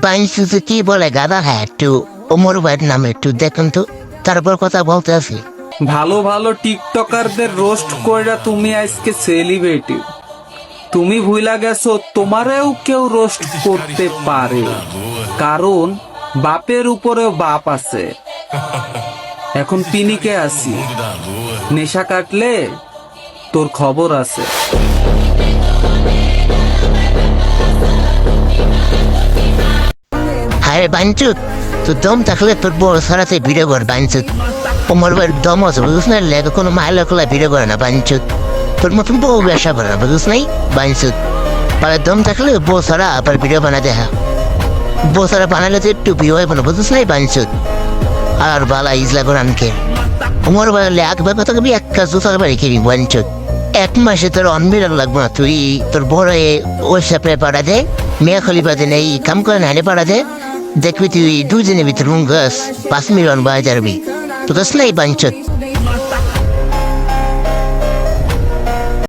বাইনসুতে কি বলে গাদা, হ্যাঁ একটু ওমর ভাইয়ের নামে একটু দেখুন তো, তারপর কথা বলতে আছি। ভালো ভালো টিকটকারদের রোস্ট কইরা তুমি আজকে সেলিব্রিটি। তুমি ভুইলা গেছো তোমারেও কেউ রোস্ট করতে পারে, কারণ বাপের উপরেও বাপ আছে। এখন পিনিকে আসি, নেশা কাটলে তোর খবর আছে। হ্যাঁ বাইনচুত, তোর দম থাকলে তোর বড় সারাতে ভিডিও কর বাইনচুত। ওমর ভাইয়ের দম আছে বুঝিস না, লেগে কোনো মাইলা খোলা ভিডিও করে না বাইনচুত। তোর মতন বউ ব্যবসা করে না বুঝিস নাই বাইনচুত। আর দম থাকলে বউ সারা আবার ভিডিও বানা দেখা, বউ সারা বানালে তো একটু ভিউ হয় না বুঝিস নাই বাইনচুত। আর বালা ইজলা করে আনকে ওমর ভাইয়ের একবার কথা কবি এক কাজ দু টাকা রেখে দিই বাইনচুত। এক মাসে তোর অনবিরাল লাগবো না, তুই তোর বড় ওই সাপড়ে পাড়া দে, মেয়ে খলিপা দে এই কাম করে নাইলে পাড়া দে, দেখবি তুই 2 দিনের ভিতরে গাছ 5 মিলিয়ন বাজারবি। তো গাছ নাই বাঞ্চত।